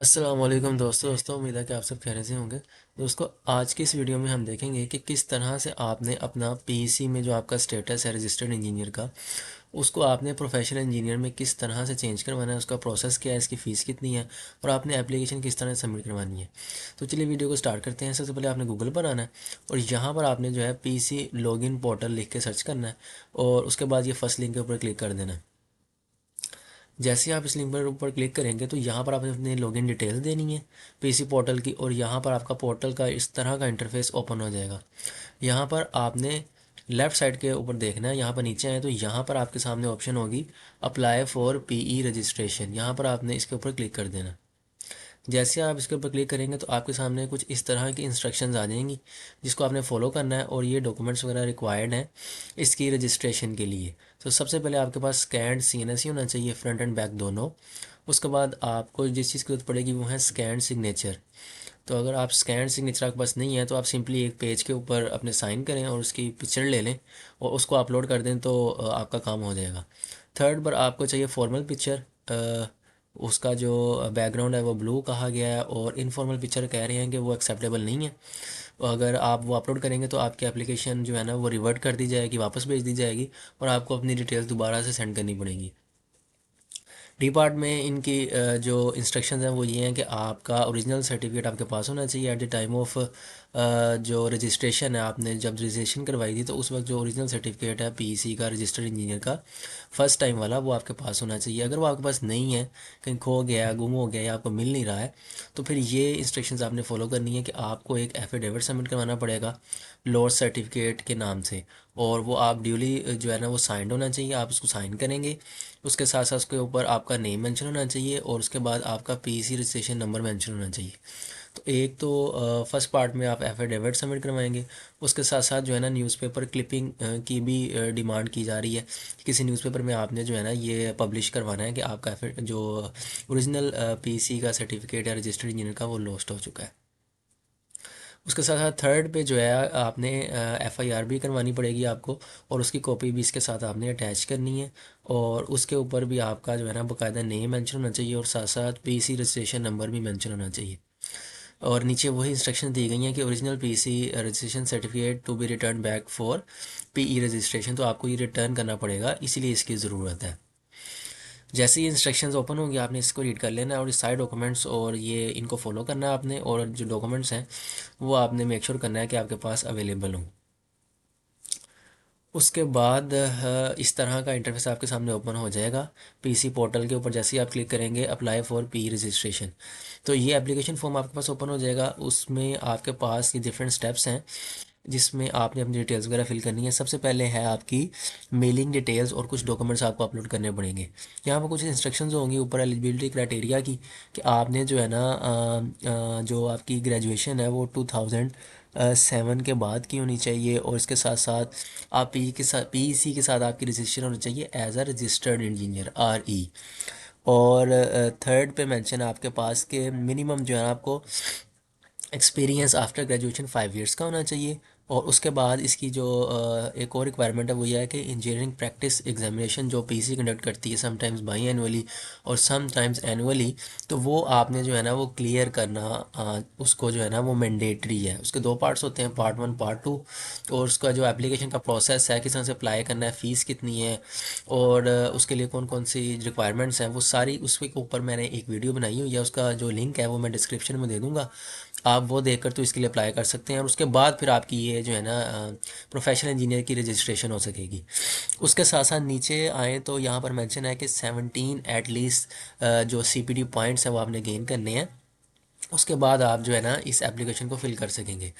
अस्सलाम वालेकुम दोस्तों उम्मीद है कि आप सब खैरियत से होंगे। दोस्तों आज की इस वीडियो में हम देखेंगे कि किस तरह से आपने अपना पीसी में जो आपका स्टेटस है रजिस्टर्ड इंजीनियर का, उसको आपने प्रोफेशनल इंजीनियर में किस तरह से चेंज करवाना है, उसका प्रोसेस क्या है, इसकी फ़ीस कितनी है और आपने एप्लीकेशन किस तरह से सबमिट करवानी है। तो चलिए वीडियो को स्टार्ट करते हैं। सबसे पहले आपने गूगल पर आना है और यहाँ पर आपने जो है पीसी लॉगिन पोर्टल लिख के सर्च करना है और उसके बाद ये फर्स्ट लिंक के ऊपर क्लिक कर देना है। जैसे ही आप इस लिंक पर ऊपर क्लिक करेंगे तो यहाँ पर आपने अपनी लॉगिन डिटेल्स देनी है पीसी पोर्टल की और यहाँ पर आपका पोर्टल का इस तरह का इंटरफेस ओपन हो जाएगा। यहाँ पर आपने लेफ़्ट साइड के ऊपर देखना है, यहाँ पर नीचे आए तो यहाँ पर आपके सामने ऑप्शन होगी अप्लाई फॉर पीई रजिस्ट्रेशन। यहाँ पर आपने इसके ऊपर क्लिक कर देना। जैसे आप इसके ऊपर क्लिक करेंगे तो आपके सामने कुछ इस तरह की इंस्ट्रक्शंस आ जाएंगी जिसको आपने फॉलो करना है और ये डॉक्यूमेंट्स वगैरह रिक्वायर्ड हैं इसकी रजिस्ट्रेशन के लिए। तो सबसे पहले आपके पास स्कैंड सीएनएस होना चाहिए, फ्रंट एंड बैक दोनों। उसके बाद आपको जिस चीज़ की जरूरत पड़ेगी वो है स्कैंड सिग्नेचर। तो अगर आप स्कैन सिग्नेचर आपके पास नहीं है तो आप सिंपली एक पेज के ऊपर अपने साइन करें और उसकी पिक्चर ले लें और उसको अपलोड कर दें तो आपका काम हो जाएगा। थर्ड पर आपको चाहिए फॉर्मल पिक्चर। उसका जो बैकग्राउंड है वो ब्लू कहा गया है और इनफॉर्मल पिक्चर कह रहे हैं कि वो एक्सेप्टेबल नहीं है। अगर आप वो अपलोड करेंगे तो आपकी एप्लीकेशन जो है ना वो रिवर्ट कर दी जाएगी, वापस भेज दी जाएगी और आपको अपनी डिटेल्स दोबारा से सेंड करनी पड़ेगी। डी पार्ट में इनकी जो इंस्ट्रक्शंस हैं वो ये हैं कि आपका ओरिजिनल सर्टिफिकेट आपके पास होना चाहिए एट द टाइम ऑफ जो रजिस्ट्रेशन है। आपने जब रजिस्ट्रेशन करवाई थी तो उस वक्त जो ओरिजिनल सर्टिफिकेट है पीसी का, रजिस्टर्ड इंजीनियर का फ़र्स्ट टाइम वाला, वो आपके पास होना चाहिए। अगर वो आपके पास नहीं है, कहीं खो गया, गुम हो गया या आपको मिल नहीं रहा है, तो फिर ये इंस्ट्रक्शंस आपने फॉलो करनी है कि आपको एक एफिडेविट सबमिट करवाना पड़ेगा लॉस सर्टिफिकेट के नाम से और वो आप ड्यूली जो है ना वो साइंड होना चाहिए। आप उसको साइन करेंगे, उसके साथ साथ उसके ऊपर आपका नेम मेंशन होना चाहिए और उसके बाद आपका पीसी रजिस्ट्रेशन नंबर मेंशन होना चाहिए। तो एक तो फर्स्ट पार्ट में आप एफिडेविट सबमिट करवाएंगे। उसके साथ साथ जो है ना न्यूज़पेपर क्लिपिंग की भी डिमांड की जा रही है कि किसी न्यूज़पेपर में आपने जो है ना ये पब्लिश करवाना है कि आपका जो ओरिजिनल पीसी का सर्टिफिकेट या रजिस्टर्ड इंजीनियर का वो लॉस्ट हो चुका है। उसके साथ साथ थर्ड पे जो है आपने एफआईआर भी करवानी पड़ेगी आपको और उसकी कॉपी भी इसके साथ आपने अटैच करनी है और उसके ऊपर भी आपका जो है ना बाकायदा नेम मेंशन होना चाहिए और साथ साथ पीसी रजिस्ट्रेशन नंबर भी मेंशन होना चाहिए। और नीचे वही इंस्ट्रक्शन दी गई हैं कि original PC registration certificate to be return back for PE registration. तो आपको ये रिटर्न करना पड़ेगा, इसीलिए इसकी ज़रूरत है। जैसे ही इंस्ट्रक्शंस ओपन होंगी आपने इसको रीड कर लेना है और ये सारे डॉक्यूमेंट्स और ये इनको फॉलो करना है आपने और जो डॉक्यूमेंट्स हैं वो आपने मेक श्योर करना है कि आपके पास अवेलेबल हों। उसके बाद इस तरह का इंटरफेस आपके सामने ओपन हो जाएगा पीसी पोर्टल के ऊपर। जैसे ही आप क्लिक करेंगे अप्लाई फॉर पी रजिस्ट्रेशन, तो ये एप्लीकेशन फॉर्म आपके पास ओपन हो जाएगा। उसमें आपके पास ये डिफरेंट स्टेप्स हैं जिसमें आपने अपनी डिटेल्स वगैरह फिल करनी है। सबसे पहले है आपकी मेलिंग डिटेल्स और कुछ डॉक्यूमेंट्स आपको अपलोड करने पड़ेंगे। यहाँ पर कुछ इंस्ट्रक्शंस होंगी ऊपर एलिजिबिलिटी क्राइटेरिया की कि आपने जो है ना जो आपकी ग्रेजुएशन है वो 2007 के बाद की होनी चाहिए और इसके साथ साथ आप पीईसी के साथ आपकी रजिस्ट्रेशन होनी चाहिए एज अ रजिस्टर्ड इंजीनियर आरई। और थर्ड पे मेंशन है आपके पास के मिनिमम जो है आपको एक्सपीरियंस आफ्टर ग्रेजुएशन 5 ईयर्स का होना चाहिए। और उसके बाद इसकी जो एक और रिक्वायरमेंट है वो यह है कि इंजीनियरिंग प्रैक्टिस एग्जामिनेशन जो पीसी कंडक्ट करती है समटाइम्स बाई एनुअली और समटाइम्स एनुअली, तो वो आपने जो है ना वो क्लियर करना उसको जो है ना वो मैंडेटरी है। उसके दो पार्ट्स होते हैं, पार्ट 1 पार्ट 2। और उसका जो एप्लीकेशन का प्रोसेस है, किस तरह से अप्लाई करना है, फ़ीस कितनी है और उसके लिए कौन कौन सी रिक्वायरमेंट्स हैं, वो सारी उसके ऊपर मैंने एक वीडियो बनाई हुई है। उसका जो लिंक है वो मैं डिस्क्रिप्शन में दे दूँगा, आप वो देखकर तो इसके लिए अप्लाई कर सकते हैं और उसके बाद फिर आपकी ये जो है ना प्रोफेशनल इंजीनियर की रजिस्ट्रेशन हो सकेगी। उसके साथ साथ नीचे आए तो यहाँ पर मेंशन है कि 17 एटलीस्ट जो सीपीटी पॉइंट्स हैं वो आपने गेन करने हैं। उसके बाद आप जो है ना इस एप्लीकेशन को फिल कर सकेंगे।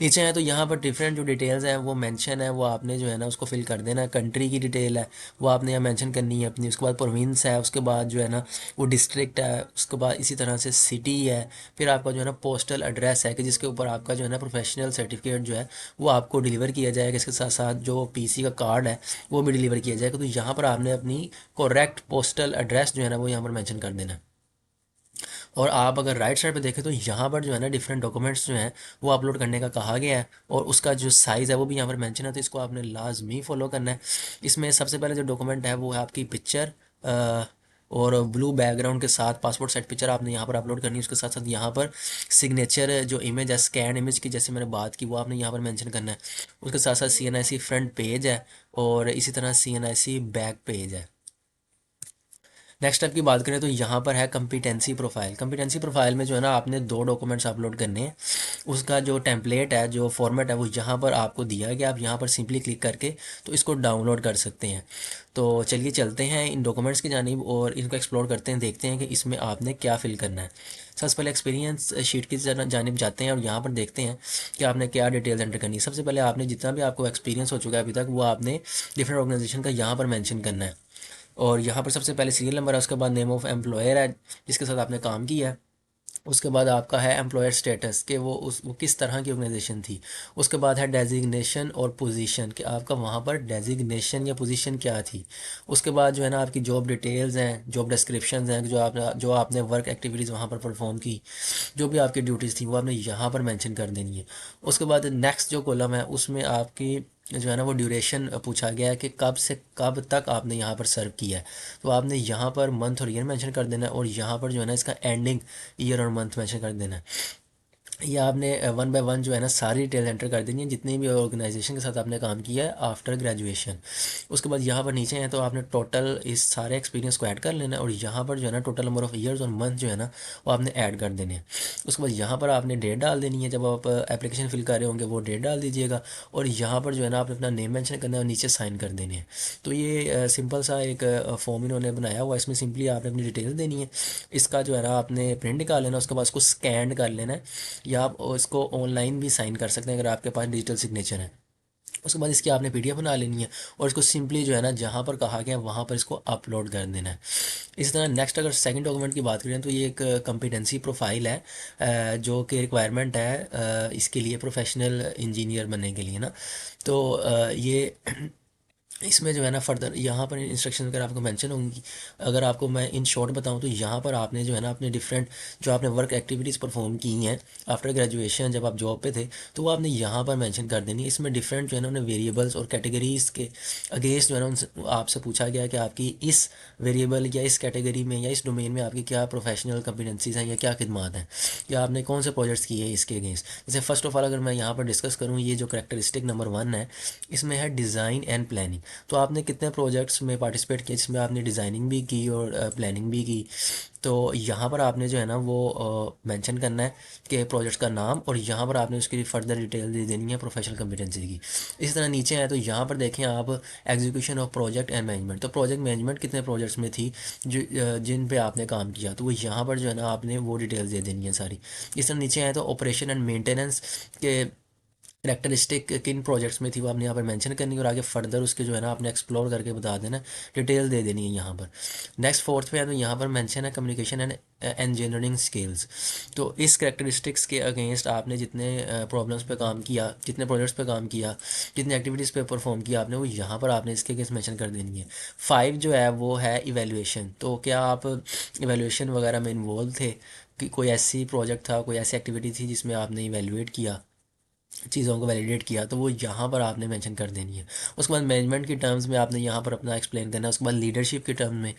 नीचे है तो यहाँ पर डिफरेंट जो डिटेल्स हैं वो मेंशन है, वो आपने जो है ना उसको फिल कर देना है। कंट्री की डिटेल है वो आपने यहाँ मेंशन करनी है अपनी। उसके बाद प्रोविंस है, उसके बाद जो है ना वो डिस्ट्रिक्ट है, उसके बाद इसी तरह से सिटी है। फिर आपका जो है ना पोस्टल एड्रेस है कि जिसके ऊपर आपका जो है ना प्रोफेशनल सर्टिफिकेट जो है वो आपको डिलीवर किया जाएगा। इसके साथ साथ जो पीसी का कार्ड है वो भी डिलीवर किया जाएगा। तो यहाँ पर आपने अपनी करेक्ट पोस्टल एड्रेस जो है ना वो यहाँ पर मैंशन कर देना है। और आप अगर राइट साइड पे देखें तो यहाँ पर जो है ना डिफरेंट डॉक्यूमेंट्स जो हैं वो अपलोड करने का कहा गया है और उसका जो साइज़ है वो भी यहाँ पर मेंशन है, तो इसको आपने लाजमी फॉलो करना है। इसमें सबसे पहले जो डॉक्यूमेंट है वो है आपकी पिक्चर, और ब्लू बैकग्राउंड के साथ पासपोर्ट साइज पिक्चर आपने यहाँ पर अपलोड करनी है। उसके साथ साथ यहाँ पर सिग्नेचर जो इमेज है स्कैन इमेज की जैसे मैंने बात की वो आपने यहाँ पर मेंशन करना है। उसके साथ साथ CNIC फ्रंट पेज है और इसी तरह CNIC बैक पेज है। नेक्स्ट स्टेप की बात करें तो यहाँ पर है कम्पिटेंसी प्रोफाइल। कम्पिटेंसी प्रोफाइल में जो है ना आपने 2 डॉक्यूमेंट्स अपलोड करने हैं। उसका जो टेम्पलेट है जो फॉर्मेट है वो यहाँ पर आपको दिया गया। आप यहाँ पर सिंपली क्लिक करके तो इसको डाउनलोड कर सकते हैं। तो चलिए चलते हैं इन डॉक्यूमेंट्स की जानिब और इनको एक्सप्लोर करते हैं, देखते हैं कि इसमें आपने क्या फिल करना है। सबसे पहले एक्सपीरियंस शीट की जानिब जाते हैं और यहाँ पर देखते हैं कि आपने क्या डिटेल्स एंटर करनी है। सबसे पहले आपने जितना भी आपको एक्सपीरियंस हो चुका है अभी तक वो आपने डिफरेंट ऑर्गेनाइजेशन का यहाँ पर मेंशन करना है। और यहाँ पर सबसे पहले सीरियल नंबर है, उसके बाद नेम ऑफ एम्प्लॉयर है जिसके साथ आपने काम किया है। उसके बाद आपका है एम्प्लॉयर स्टेटस कि वो किस तरह की ऑर्गेनाइजेशन थी। उसके बाद है डेजिग्नेशन और पोजीशन कि आपका वहाँ पर डेजिग्नेशन या पोजीशन क्या थी। उसके बाद जो है ना आपकी जॉब डिटेल्स हैं, जॉब डिस्क्रिप्शंस हैं, जो आपने वर्क एक्टिविटीज़ वहाँ पर परफॉर्म की, जो भी आपकी ड्यूटीज़ थी वो आपने यहाँ पर मेंशन कर देनी है। उसके बाद नेक्स्ट जो कॉलम है उसमें आपकी जो है ना वो ड्यूरेशन पूछा गया है कि कब से कब तक आपने यहाँ पर सर्व किया है। तो आपने यहाँ पर मंथ और ईयर मेंशन कर देना है और यहाँ पर जो है ना इसका एंडिंग ईयर और मंथ मेंशन कर देना है। ये आपने 1 बाय 1 जो है ना सारी डिटेल एंटर कर देनी है जितनी भी ऑर्गेनाइजेशन के साथ आपने काम किया है आफ्टर ग्रेजुएशन। उसके बाद यहाँ पर नीचे हैं तो आपने टोटल इस सारे एक्सपीरियंस को ऐड कर लेना है और यहाँ पर जो है ना टोटल नंबर ऑफ़ ईयर्स और मंथ जो है ना वो आपने ऐड कर देने हैं। उसके बाद यहाँ पर आपने डेट डाल देनी है, जब आप एप्लीकेशन फिल कर रहे होंगे वो डेट डाल दीजिएगा और यहाँ पर जो है ना आपने अपना नेम मेंशन करना है और नीचे साइन कर देने हैं। तो ये सिंपल सा एक फॉर्म इन्होंने बनाया हुआ है, इसमें सिंपली आपने अपनी डिटेल देनी है। इसका जो है ना आपने प्रिंट निकाल लेना, उसके बाद उसको स्कैन कर लेना है या आप इसको ऑनलाइन भी साइन कर सकते हैं अगर आपके पास डिजिटल सिग्नेचर है। उसके बाद इसकी आपने PDF बना लेनी है और इसको सिंपली जो है ना जहाँ पर कहा गया वहाँ पर इसको अपलोड कर देना है। इसी तरह नेक्स्ट अगर सेकंड डॉक्यूमेंट की बात करें तो ये एक कम्पिटेंसी प्रोफाइल है जो कि रिक्वायरमेंट है इसके लिए प्रोफेशनल इंजीनियर बनने के लिए ना। तो ये इसमें जो है ना फर्दर यहाँ पर इंस्ट्रक्शन अगर आपको मेंशन होंगी। अगर आपको मैं इन शॉर्ट बताऊँ तो यहाँ पर आपने जो है ना अपने डिफरेंट जो आपने वर्क एक्टिविटीज़ परफॉर्म की हैं आफ्टर ग्रेजुएशन जब आप जॉब पे थे तो वो आपने यहाँ पर मेंशन कर देनी है। इसमें डिफरेंट जो है ना उन्हें वेरिएबल्स और कैटेगरीज़ के अगेंस्ट जो है ना उनसे आपसे पूछा गया है कि आपकी इस वेरिएबल या इस कैटेगरी में या इस डोमेन में आपकी क्या प्रोफेशनल कम्पिटेंसीज हैं या क्या खिदमात हैं या आपने कौन से प्रोजेक्ट्स किए हैं इसके अगेंस्ट। जैसे फर्स्ट ऑफ ऑल अगर मैं यहाँ पर डिस्कस करूँ ये जो करेक्टरिस्टिक नंबर 1 है इसमें है डिज़ाइन एंड प्लानिंग। तो आपने कितने प्रोजेक्ट्स में पार्टिसिपेट किया जिसमें आपने डिज़ाइनिंग भी की और प्लानिंग भी की। तो यहाँ पर आपने जो है ना वो मेंशन करना है कि प्रोजेक्ट्स का नाम और यहाँ पर आपने उसकी फर्दर डिटेल दे देनी है प्रोफेशनल कम्पिटेंसी की। इसी तरह नीचे है तो यहाँ पर देखें आप execution of project and management. तो प्रोजेक्ट मैनेजमेंट कितने प्रोजेक्ट्स में थी जो जिन पे आपने काम किया तो वो यहाँ पर जो है ना आपने वो डिटेल्स दे देनी है सारी। इस तरह नीचे है तो ऑपरेशन एंड मेंटेनेंस के करेक्टरिस्टिक किन प्रोजेक्ट्स में थी वो आपने यहाँ पर मेंशन करनी है और आगे फर्दर उसके जो है ना आपने एक्सप्लोर करके बता देना, डिटेल दे देनी है यहाँ पर। नेक्स्ट फोर्थ पे है तो यहाँ पर मेंशन है कम्युनिकेशन एंड इंजीनियरिंग स्किल्स। तो इस करेक्टरिस्टिक्स के अगेंस्ट आपने जितने प्रॉब्लम्स पे काम किया, जितने प्रोजेक्ट्स पे काम किया, जितने एक्टिविटीज़ पे परफॉर्म किया आपने वो यहाँ पर आपने इसके अगेंस्ट मेंशन कर देनी है। 5 जो है वो है इवेल्यूएशन। तो क्या आप इवेल्यूएशन वगैरह में इन्वॉल्व थे कि कोई ऐसी प्रोजेक्ट था, कोई ऐसी एक्टिविटी थी जिसमें आपने इवेल्यूएट किया, चीज़ों को वैलिडेट किया, तो वो यहाँ पर आपने मेंशन कर देनी है। उसके बाद मैनेजमेंट की टर्म्स में आपने यहाँ पर अपना एक्सप्लेन करना है। उसके बाद लीडरशिप के टर्म में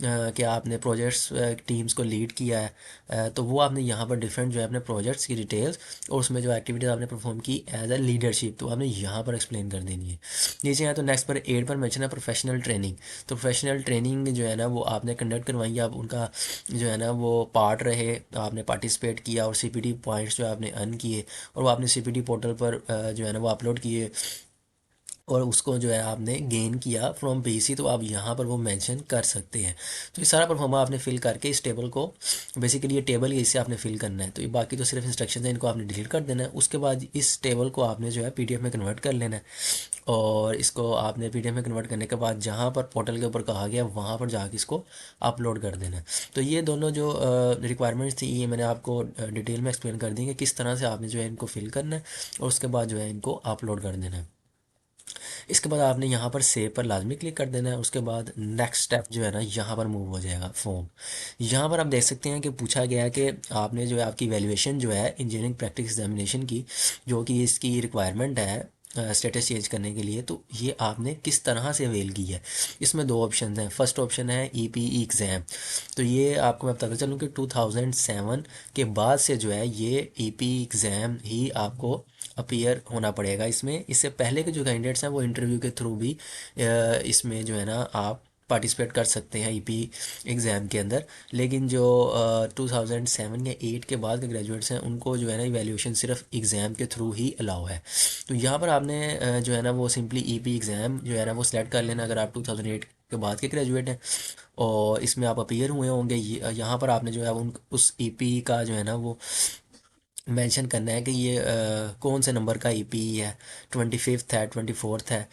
कि आपने प्रोजेक्ट्स टीम्स को लीड किया है तो वो आपने यहाँ पर डिफरेंट जो है अपने प्रोजेक्ट्स की डिटेल्स और उसमें जो एक्टिविटीज़ आपने परफॉर्म की एज अ लीडरशिप तो आपने यहाँ पर एक्सप्लेन कर देनी है। नीचे है तो नेक्स्ट पर 8 पर मेंशन है प्रोफेशनल ट्रेनिंग। तो प्रोफेशनल ट्रेनिंग जो है ना वो आपने कंडक्ट करवाई, आप उनका जो है ना वो पार्ट रहे, आपने पार्टिसिपेट किया और CPT पॉइंट्स जो आपने अर्न किए और वो आपने CPT पोर्टल पर जो है ना वो अपलोड किए और उसको जो है आपने गेन किया फ्रॉम PC। तो आप यहाँ पर वो मेंशन कर सकते हैं। तो ये सारा परफॉर्मा आपने फिल करके इस टेबल को बेसिकली ये टेबल इसे आपने फिल करना है। तो ये बाकी तो सिर्फ इंस्ट्रक्शन है, इनको आपने डिलीट कर देना है। उसके बाद इस टेबल को आपने जो है PDF में कन्वर्ट कर लेना है और इसको आपने PDF में कन्वर्ट करने के बाद जहाँ पर पोर्टल के ऊपर कहा गया वहाँ पर जाके इसको अपलोड कर देना है। तो ये दोनों जो रिक्वायरमेंट्स थी ये मैंने आपको डिटेल में एक्सप्लेन कर दी कि किस तरह से आपने जो है इनको फिल करना है और उसके बाद जो है इनको अपलोड कर देना है। इसके बाद आपने यहाँ पर सेव पर लाजमी क्लिक कर देना है। उसके बाद नेक्स्ट स्टेप जो है ना यहाँ पर मूव हो जाएगा फॉर्म। यहाँ पर आप देख सकते हैं कि पूछा गया है कि आपने जो है आपकी वैल्यूएशन जो है इंजीनियरिंग प्रैक्टिस एग्जामिनेशन की जो कि इसकी रिक्वायरमेंट है स्टेटस चेंज करने के लिए, तो ये आपने किस तरह से अवेल की है। इसमें दो ऑप्शन हैं। फर्स्ट ऑप्शन है ईपीई एग्ज़ाम। तो ये आपको मैं बताता चलूँ कि 2007 के बाद से जो है ये ईपीई एग्ज़ाम ही आपको अपीयर होना पड़ेगा इसमें। इससे पहले के जो कैंडिडेट्स हैं वो इंटरव्यू के थ्रू भी इसमें जो है ना आप पार्टिसिपेट कर सकते हैं ईपी एग्ज़ाम के अंदर। लेकिन जो 2007 या 8 के बाद के ग्रेजुएट्स हैं उनको जो है ना इवैल्यूएशन सिर्फ एग्ज़ाम के थ्रू ही अलाउ है। तो यहाँ पर आपने जो है ना वो सिंपली ईपी एग्ज़ाम जो है ना वो सिलेक्ट कर लेना अगर आप 2008 के बाद के ग्रेजुएट हैं और इसमें आप अपीयर हुए होंगे। यहाँ पर आपने जो है उन उस ईपी का जो है ना वो मेंशन करना है कि ये कौन से नंबर का ईपी है, 25th है, 24th है।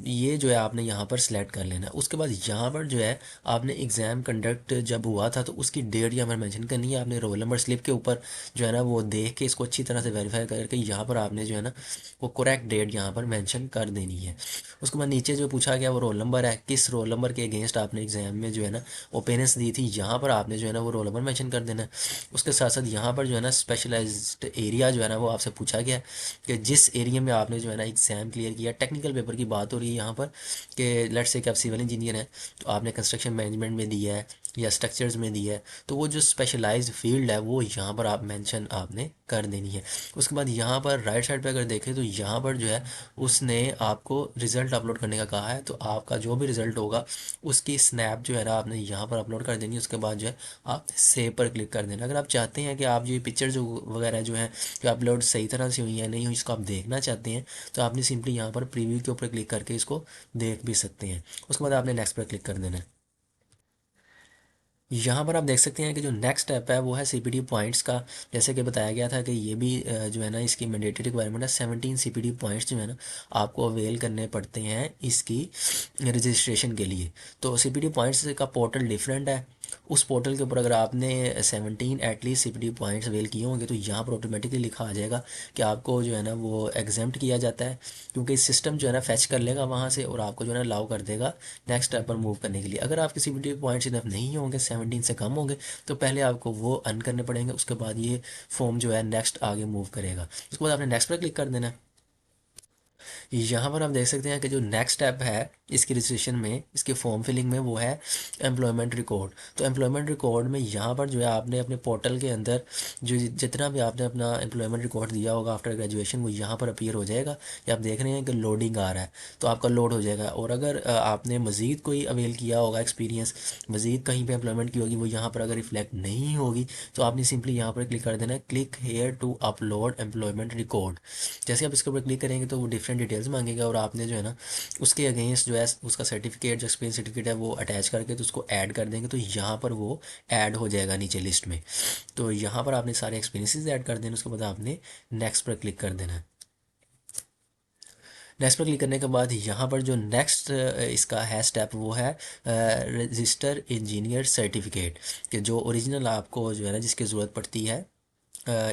ये जो है आपने यहाँ पर सिलेक्ट कर लेना है। उसके बाद यहाँ पर जो है आपने एग्ज़ाम कंडक्ट जब हुआ था तो उसकी डेट यहाँ पर मेंशन करनी है। आपने रोल नंबर स्लिप के ऊपर जो है ना वो देख के इसको अच्छी तरह से वेरीफाई करके यहाँ पर आपने जो है ना वो करेक्ट डेट यहाँ पर मेंशन कर देनी है। उसके बाद नीचे जो पूछा गया वो रोल नंबर है, किस रोल नंबर के अगेंस्ट आपने एग्ज़ाम में जो है ना ओपिनियंस दी थी, यहाँ पर आपने जो है ना वो रोल नंबर मेंशन कर देना है। उसके साथ साथ यहाँ पर जो है ना स्पेशलाइज्ड एरिया जो है ना वो आपसे पूछा गया है कि जिस एरिया में आपने जो है ना एग्ज़ाम क्लियर किया। टेक्निकल पेपर की बात हो रही है यहाँ पर कि लेट्स से कि आप सिविल इंजीनियर हैं तो आपने कंस्ट्रक्शन मैनेजमेंट में दिया है या स्ट्रक्चर्स में दिया है, तो वो जो स्पेशलाइज्ड फील्ड है वो यहाँ पर आप मेंशन आपने कर देनी है। उसके बाद यहाँ पर राइट साइड पे अगर देखें तो यहाँ पर जो है उसने आपको रिज़ल्ट अपलोड करने का कहा है। तो आपका जो भी रिज़ल्ट होगा उसकी स्नैप जो है ना आपने यहाँ पर अपलोड कर देनी है। उसके बाद जो है आप सेव पर क्लिक कर देना। अगर आप चाहते हैं कि आप जो पिक्चर जो वगैरह जो है जो अपलोड सही तरह से हुई है नहीं हुई इसको आप देखना चाहते हैं तो आपने सिंपली यहाँ पर प्रीव्यू के ऊपर क्लिक करके इसको देख भी सकते हैं। उसके बाद आपने नेक्स्ट पर क्लिक कर देना है। यहाँ पर आप देख सकते हैं कि जो नेक्स्ट स्टेप है वो है सीपीडी पॉइंट्स का। जैसे कि बताया गया था कि ये भी जो है ना इसकी मैंडेटरी रिक्वायरमेंट है। 17 सीपीडी पॉइंट्स जो है ना आपको अवेल करने पड़ते हैं इसकी रजिस्ट्रेशन के लिए। तो सीपीडी पॉइंट्स का पोर्टल डिफरेंट है। उस पोर्टल के ऊपर अगर आपने 17 एटलीस्ट सीपीडी पॉइंट्स अवेल किए होंगे तो यहाँ पर ऑटोमेटिकली लिखा आ जाएगा कि आपको जो है ना वो एग्जेम्प्ट किया जाता है, क्योंकि सिस्टम जो है ना फैच कर लेगा वहाँ से और आपको जो है ना अलाउ कर देगा नेक्स्ट स्टेप पर मूव करने के लिए। अगर आपके सीपीडी पॉइंट्स इनफ नहीं होंगे, 17 से कम होंगे, तो पहले आपको वो अर्न करने पड़ेंगे। उसके बाद ये फॉर्म जो है नेक्स्ट आगे मूव करेगा। उसके बाद आपने नेक्स्ट पर क्लिक कर देना है। यहाँ पर आप देख सकते हैं कि जो नेक्स्ट स्टेप है इसकी रजिस्ट्रेशन में, इसके फॉर्म फिलिंग में, वो है एम्प्लॉयमेंट रिकॉर्ड। तो एम्प्लॉयमेंट रिकॉर्ड में यहाँ पर जो है आपने अपने पोर्टल के अंदर जो जितना भी आपने अपना एम्प्लॉयमेंट रिकॉर्ड दिया होगा आफ्टर ग्रेजुएशन वो यहाँ पर अपीयर हो जाएगा। ये आप देख रहे हैं कि लोडिंग आ रहा है तो आपका लोड हो जाएगा। और अगर आपने मज़ीद कोई अवेल किया होगा एक्सपीरियंस, मज़ीद कहीं पर एम्प्लॉयमेंट की होगी, वो यहाँ पर अगर रिफ्लेक्ट नहीं होगी तो आपने सिंपली यहाँ पर क्लिक कर देना है click here to upload employment record. जैसे आप इसके ऊपर क्लिक करेंगे तो वो डिफरेंट डिटेल्स मांगेगा और आपने जो है ना उसके अगेंस्ट जो है उसका सर्टिफिकेट जो एक्सपीरियंस सर्टिफिकेट है वो अटैच करके तो उसको ऐड कर देंगे तो यहाँ पर वो ऐड हो जाएगा नीचे लिस्ट में। तो यहाँ पर आपने सारे एक्सपीरियंसेस ऐड कर देने। उसके बाद आपने नेक्स्ट पर क्लिक कर देना है। नेक्स्ट पर क्लिक करने के बाद यहाँ पर जो नेक्स्ट इसका है स्टेप वो है रजिस्टर इंजीनियर सर्टिफिकेट, कि जो ओरिजिनल आपको जो है ना जिसकी ज़रूरत पड़ती है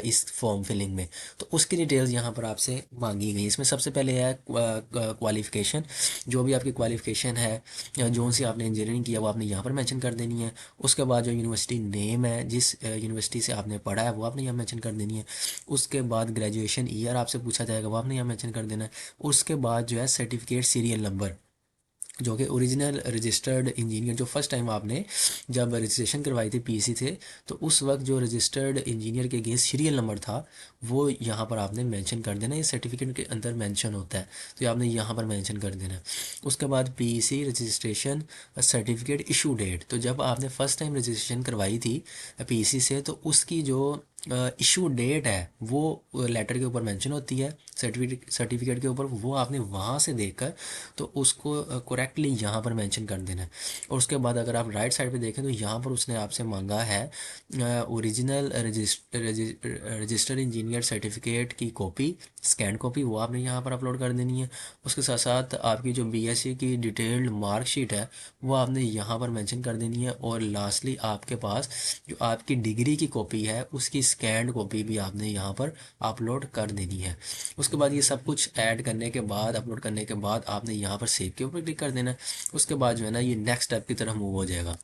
इस फॉर्म फिलिंग में, तो उसकी डिटेल्स यहाँ पर आपसे मांगी गई। इसमें सबसे पहले है क्वालिफ़िकेशन। जो भी आपकी क्वालिफ़िकेशन है या जो सी आपने इंजीनियरिंग किया वो आपने यहाँ पर मेंशन कर देनी है। उसके बाद जो यूनिवर्सिटी नेम है, जिस यूनिवर्सिटी से आपने पढ़ा है वो आपने यहाँ मेंशन कर देनी है। उसके बाद ग्रेजुएशन ईयर आपसे पूछा जाएगा वो आपने यहाँ मेंशन कर देना है। उसके बाद जो है सर्टिफिकेट सीरियल नंबर, जो कि ओरिजिनल रजिस्टर्ड इंजीनियर जो फर्स्ट टाइम आपने जब रजिस्ट्रेशन करवाई थी पीसी से, तो उस वक्त जो रजिस्टर्ड इंजीनियर के अगेंस्ट सीरियल नंबर था वो यहाँ पर आपने मेंशन कर देना। ये सर्टिफिकेट के अंदर मेंशन होता है तो ये आपने यहाँ पर मेंशन कर देना। उसके बाद PC registration certificate issue date, तो जब आपने फ़र्स्ट टाइम रजिस्ट्रेशन करवाई थी पीसी से तो उसकी जो इशू डेट है वो लेटर के ऊपर मेंशन होती है, सर्टिफिकेट के ऊपर, वो आपने वहाँ से देखकर तो उसको करेक्टली यहाँ पर मेंशन कर देना है। और उसके बाद अगर आप राइट साइड पे देखें तो यहाँ पर उसने आपसे मांगा है ओरिजिनल रजिस्टर इंजीनियर सर्टिफिकेट की कॉपी, स्कैन कॉपी, वो आपने यहाँ पर अपलोड कर देनी है। उसके साथ साथ आपकी जो बीएससी की डिटेल्ड मार्कशीट है वो आपने यहाँ पर मेंशन कर देनी है। और लास्टली आपके पास जो आपकी डिग्री की कॉपी है उसकी स्कैंड कॉपी भी आपने यहाँ पर अपलोड कर देनी है। उसके बाद ये सब कुछ ऐड करने के बाद, अपलोड करने के बाद आपने यहाँ पर सेव के ऊपर क्लिक कर देना है। उसके बाद जो है ना ये नेक्स्ट स्टेप की तरफ मूव हो जाएगा।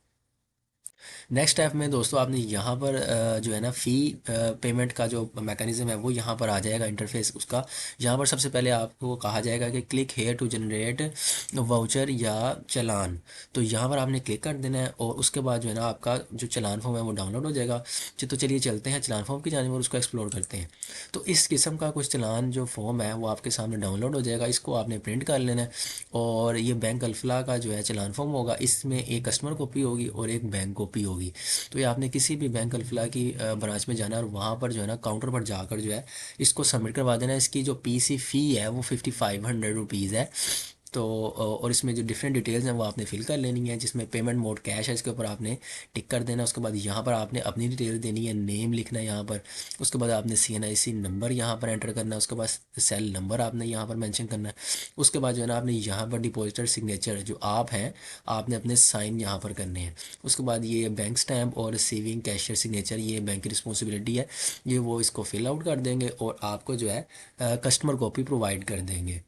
नेक्स्ट स्टेप में दोस्तों आपने यहाँ पर जो है ना फ़ी पेमेंट का जो मैकेनिज़्म है वो यहाँ पर आ जाएगा, इंटरफेस उसका। यहाँ पर सबसे पहले आपको कहा जाएगा कि click here to generate voucher या चालान। तो यहाँ पर आपने क्लिक कर देना है और उसके बाद जो है ना आपका जो चालान फॉर्म है वो डाउनलोड हो जाएगा। तो चलिए चलते हैं चालान फॉर्म की जानिब और उसको एक्सप्लोर करते हैं। तो इस किस्म का कुछ चालान जो फॉर्म है वो आपके सामने डाउनलोड हो जाएगा। इसको आपने प्रिंट कर लेना है और ये बैंक अल्फला का जो है चालान फॉर्म होगा, इसमें एक कस्टमर कॉपी होगी और एक बैंक कॉपी होगी। तो ये आपने किसी भी बैंक अल्फला की ब्रांच में जाना है और वहाँ पर जो है ना काउंटर पर जाकर जो है इसको सबमिट करवा देना है। इसकी जो पीसी फ़ी है वो 5500 रुपीज़ है। तो और इसमें जो डिफरेंट डिटेल्स हैं वो आपने फिल कर लेनी है, जिसमें पेमेंट मोड कैश है इसके ऊपर आपने टिक कर देना। उसके बाद यहाँ पर आपने अपनी डिटेल देनी है, नेम लिखना है यहाँ पर। उसके बाद आपने CNIC नंबर यहाँ पर एंटर करना है। उसके बाद सेल नंबर आपने यहाँ पर मेंशन करना है। उसके बाद जो है ना आपने यहाँ पर डिपॉजिटर सिग्नेचर जो आप हैं आपने अपने साइन यहाँ पर करने हैं। उसके बाद ये बैंक स्टैम्प और रिसीविंग कैशियर सिग्नेचर ये बैंक की रिस्पॉन्सिबिलिटी है, ये वो इसको फिल आउट कर देंगे और आपको जो है कस्टमर कॉपी प्रोवाइड कर देंगे।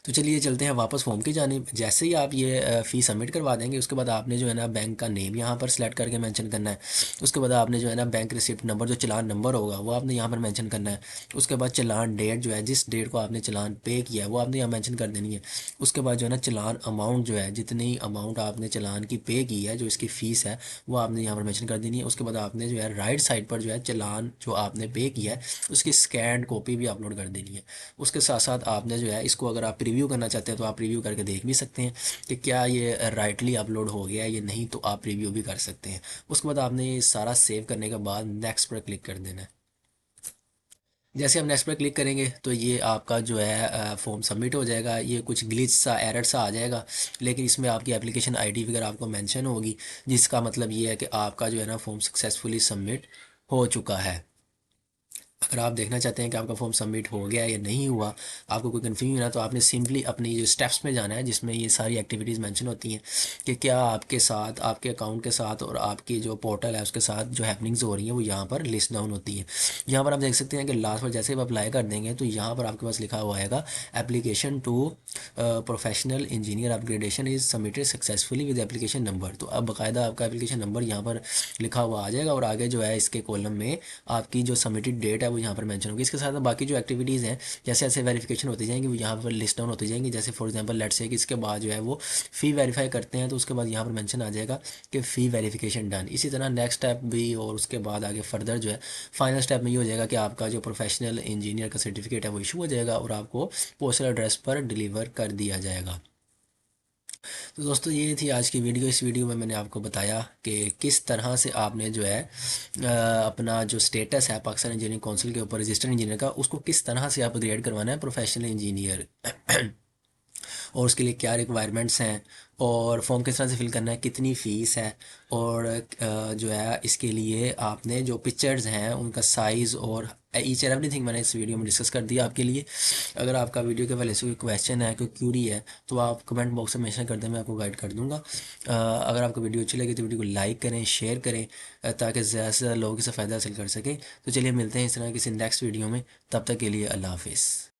तो चलिए चलते हैं वापस फॉर्म की जानिब। जैसे ही आप ये फ़ी सबमिट करवा देंगे उसके बाद आपने जो है ना बैंक का नेम यहाँ पर सेलेक्ट करके मेंशन करना है। उसके बाद आपने जो है ना बैंक रिसिप्ट नंबर जो चालान नंबर होगा वो आपने यहाँ पर मेंशन करना है। उसके बाद चालान डेट जो है, जिस डेट को आपने चालान पे किया है वो आपने यहाँ मेंशन कर देनी है। उसके बाद जो है ना चालान अमाउंट जो है, जितनी अमाउंट आपने चालान की पे की है, जो इसकी फ़ीस है वो आपने यहाँ पर मेंशन कर देनी है। उसके बाद आपने जो है राइट साइड पर जो है चालान जो आपने पे किया है उसकी स्कैन कॉपी भी अपलोड कर देनी है। उसके साथ साथ आपने जो है इसको अगर आप प्रीव्यू करना चाहते हैं तो आप प्रीव्यू करके देख भी सकते हैं कि क्या ये राइटली अपलोड हो गया है या नहीं, तो आप प्रीव्यू भी कर सकते हैं। उसके बाद आपने ये सारा सेव करने के बाद नेक्स्ट पर क्लिक कर देना है। जैसे हम नेक्स्ट पर क्लिक करेंगे तो ये आपका जो है फॉर्म सबमिट हो जाएगा। ये कुछ ग्लिच सा एरर सा आ जाएगा, लेकिन इसमें आपकी एप्लीकेशन आईडी वगैरह आपको मेंशन होगी, जिसका मतलब ये है कि आपका जो है ना फॉर्म सक्सेसफुली सबमिट हो चुका है। अगर आप देखना चाहते हैं कि आपका फॉर्म सबमिट हो गया या नहीं हुआ, आपको कोई कन्फ्यूजन है, तो आपने सिंपली अपनी जो स्टेप्स में जाना है जिसमें ये सारी एक्टिविटीज़ मेंशन होती हैं कि क्या आपके साथ, आपके अकाउंट के साथ और आपकी जो पोर्टल है उसके साथ जो हैपनिंग्स हो रही हैं वो यहाँ पर लिस्ट डाउन होती हैं। यहाँ पर आप देख सकते हैं कि लास्ट पर जैसे आप अप्लाई कर देंगे तो यहाँ पर आपके पास लिखा हुआ आएगा application to professional engineer upgradation is submitted successfully with application number. तो अब बाकायदा आपका एप्लीकेशन नंबर यहाँ पर लिखा हुआ आ जाएगा और आगे जो है इसके कॉलम में आपकी जो सबमिटेड डेट है वो यहाँ पर मेंशन होगी। इसके साथ बाकी जो एक्टिविटीज़ हैं जैसे जैसे वेरिफिकेशन होती जाएंगी वो यहाँ पर लिस्ट डाउन होती जाएंगी। जैसे फॉर एग्जांपल लेट्स से कि इसके बाद जो है वो फ़ी वेरीफाई करते हैं तो उसके बाद यहाँ पर मेंशन आ जाएगा कि फ़ी वेरिफिकेशन डन। इसी तरह नेक्स्ट स्टेप भी और उसके बाद आगे फर्दर जो है फाइनल स्टेप में ये हो जाएगा कि आपका जो प्रोफेशनल इंजीनियर का सर्टिफिकेट है वो इशू हो जाएगा और आपको पोस्टल एड्रेस पर डिलीवर कर दिया जाएगा। तो दोस्तों ये थी आज की वीडियो। इस वीडियो में मैंने आपको बताया कि किस तरह से आपने जो है अपना जो स्टेटस है पाकिस्तान इंजीनियरिंग काउंसिल के ऊपर रजिस्टर्ड इंजीनियर का, उसको किस तरह से आप अपग्रेड करवाना है प्रोफेशनल इंजीनियर और उसके लिए क्या रिक्वायरमेंट्स हैं और फॉर्म किस तरह से फिल करना है, कितनी फ़ीस है और जो है इसके लिए आपने जो पिक्चर्स हैं उनका साइज़ और ईच एंड एवरीथिंग मैंने इस वीडियो में डिस्कस कर दिया आपके लिए। अगर आपका वीडियो के पहले से कोई क्वेश्चन है, कोई क्यूरी है, तो आप कमेंट बॉक्स में मेंशन कर दें, मैं आपको गाइड कर दूंगा। अगर आपको वीडियो अच्छी लगी तो वीडियो को लाइक करें, शेयर करें ताकि ज़्यादा से ज़्यादा लोग इससे फ़ायदा हासिल कर सकें। तो चलिए मिलते हैं इस तरह किसी नेक्स्ट वीडियो में, तब तक के लिए अल्लाह हाफिज़।